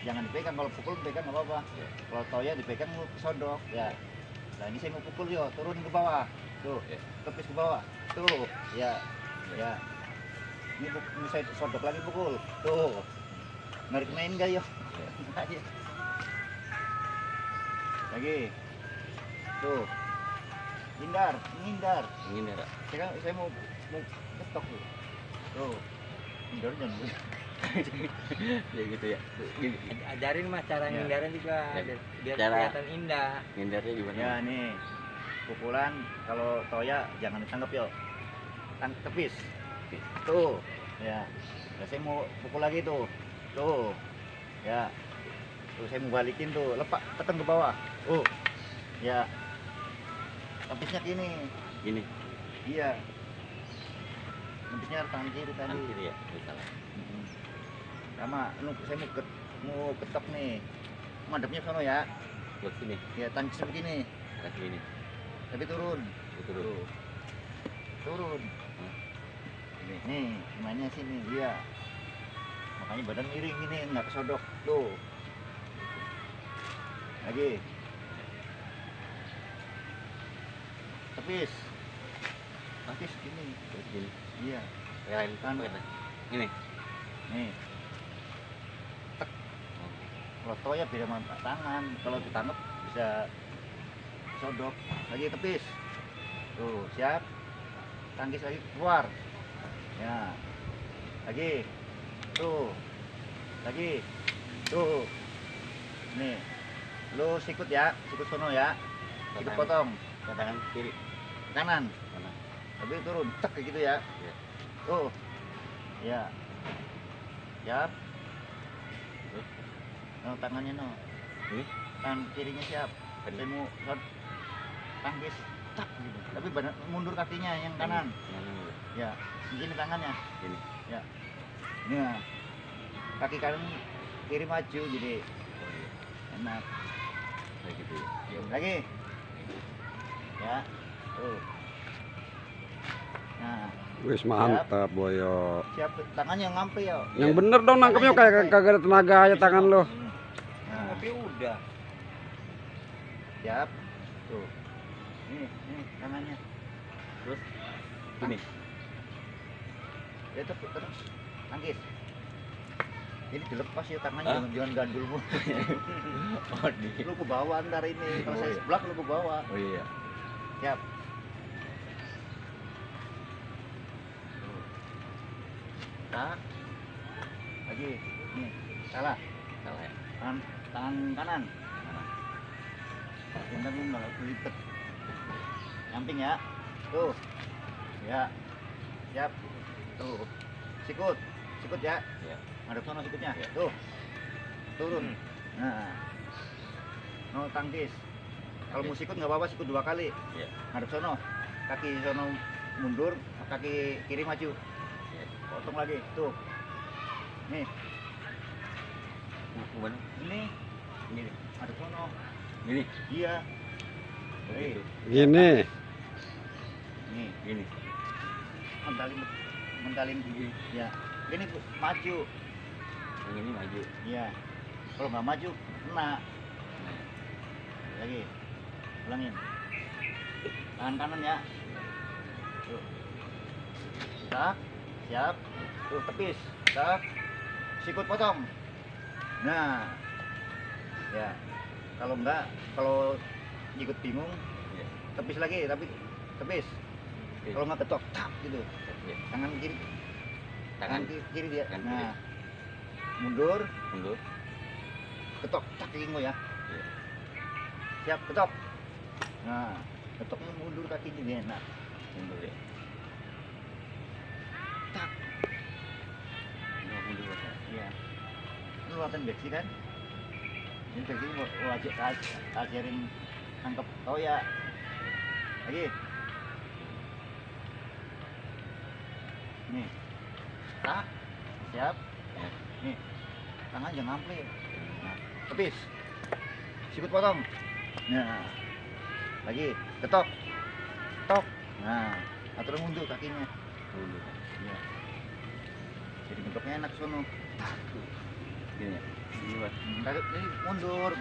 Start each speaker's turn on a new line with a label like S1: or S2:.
S1: jangan dipegang. Kalau pukul pegang nggak apa-apa. Kalau toya dipegang lu sodok ya. Nah ini saya mau pukul yo, turun ke bawah. Tuh, tepis ke bawah. Tuh, ya, ya. Ini saya sodok lagi pukul. Tuh, narik main gak yo? Lagi. Tuh. Hindar. Saya mau ketok tuh. Tuh. Hindar jangan.
S2: Ya gitu ya.
S3: Ajarin mas cara ngindarin juga biar
S2: Cara-
S3: kelihatan indah.
S2: Ngindarnya gimana?
S1: Ya nih. Pukulan kalau toya jangan ditangkap yo. Tepis. Tuh. Ya. Nah, saya mau pukul lagi tuh. Tuh. Ya. Tuh saya mau balikin tuh. Lepak tekan ke bawah. Ya. Tepisnya gini.
S2: Gini.
S1: Iya. Tepisnya tangan kiri tadi.
S2: Tangan kiri ya. Salah.
S1: Sama, saya mau ketok nih. Madepnya sono ya.
S2: Buat sini.
S1: Ya tangkis begini.
S2: Arah sini.
S1: Tapi turun.
S2: Turun.
S1: Tuh. Turun. Nih, mainnya sini. Iya. Makanya badan miring gini, nggak kesodok. Tuh. Lagi. Tepis. Tepis gini.
S2: Terus gini.
S1: Iya.
S2: Yang lain
S1: Kan.
S2: Ini.
S1: Nih. Tek. Kalau toya beda sama tangan. Kalau ditangkap bisa sodok. Lagi tepis. Tuh, siap. Tangkis lagi keluar. Ya. Lagi. Tuh. Lagi. Tuh. Nih. Lu sikut ya, sikut sono ya. Sikut
S2: Tangan.
S1: potong
S2: Tangan kiri.
S1: kanan.
S2: Mana?
S1: Tapi turun tek kayak gitu ya.
S2: Iya.
S1: Tuh. Ya. Siap.
S2: Terus
S1: No, tangannya no.
S2: ini
S1: Tangan kirinya siap.
S2: Tadi.
S1: Saya mau tangkis tak gitu. Tapi mundur kakinya yang kanan.
S2: Mana ini?
S1: Ya, begini tangannya.
S2: Ini.
S1: Ya. Nah. Kaki kanan kiri maju jadi
S2: Oh iya.
S1: enak.
S2: Kayak gitu ya.
S1: Ya, lagi. Ya. Tuh. Nah,
S4: Wis mantap Boyo.
S1: siap tangannya ngampe ya.
S4: Yang bener dong nangkepnya kayak kagak ada tenaga aja tangan lo.
S1: Nah,
S3: Tapi udah.
S1: siap. Tuh. Ini tangannya.
S2: Terus ini.
S1: Ya terus tangkis. Ini dilepas ya tangannya,
S2: Hah?
S1: jangan gandul mulu.
S2: Oh di.
S1: Lu ke bawah ntar ini. Kalau
S2: Oh,
S1: saya
S2: iya.
S1: sebelah lu ke bawah.
S2: Oh iya.
S1: Siap. Tak. Lagi. Nih, salah.
S2: Salah ya.
S1: Tangan kanan.
S2: Mana?
S1: Bentar lu malah kelipet. Nyamping ya. Tuh. Ya. Siap. Tuh. Sikut. Sikut ya.
S2: Iya.
S1: Ada sono sikutnya.
S2: Ya.
S1: Tuh. Turun. Nah. No tangkis. Kalau mau sikut nggak apa-apa, sikut 2 kali.
S2: Iya.
S1: Ngadep sono. Kaki sono mundur, kaki kiri maju.
S2: Iya.
S1: Potong lagi. Tuh. Nih,
S2: Mana?
S1: ini
S2: Ini.
S1: ngadep sono.
S2: Ini.
S1: Iya.
S2: Oh,
S1: Nih.
S2: gitu.
S4: Gini.
S1: Nih,
S2: Gini.
S1: mentalin gigi. Ya. Ini maju.
S2: Yang ini maju.
S1: Iya. Kalau nggak maju, kena. Lagi. Ulangin. Tangan kanan ya. Tuh. Tak. Siap. Tuh, tepis. Tak. Sikut potong. Nah. Ya. Kalau enggak, kalau ikut bingung,
S2: Iya.
S1: tepis lagi, tapi tepis.
S2: Oke.
S1: Kalau nggak ketok, tak gitu.
S2: Iya.
S1: Tangan kiri,
S2: Tangan
S1: kiri dia.
S2: tangan
S1: Nah. Mundur,
S2: mundur.
S1: ketok, tak kakimu ya.
S2: Iya.
S1: Siap, ketok. Nah, ketoknya mundur kakinya dia. Nah,
S2: Mundur ya.
S1: tak.
S2: Ini mundur ya.
S1: Iya. Lu latihan beksi kan? Ini beksi wajib ajarin nangkep. Oh ya. Lagi. Nih. Tak. Siap.
S2: Ya.
S1: Nih. Tangan jangan ngample. Nah, tepis. Sikut potong. Nah. Lagi. Ketok. Tok. Nah, atur mundur kakinya.
S2: Mundur.
S1: Iya. Jadi bentuknya enak sono.
S2: Gini ya. Ini Pak.
S1: Mundur.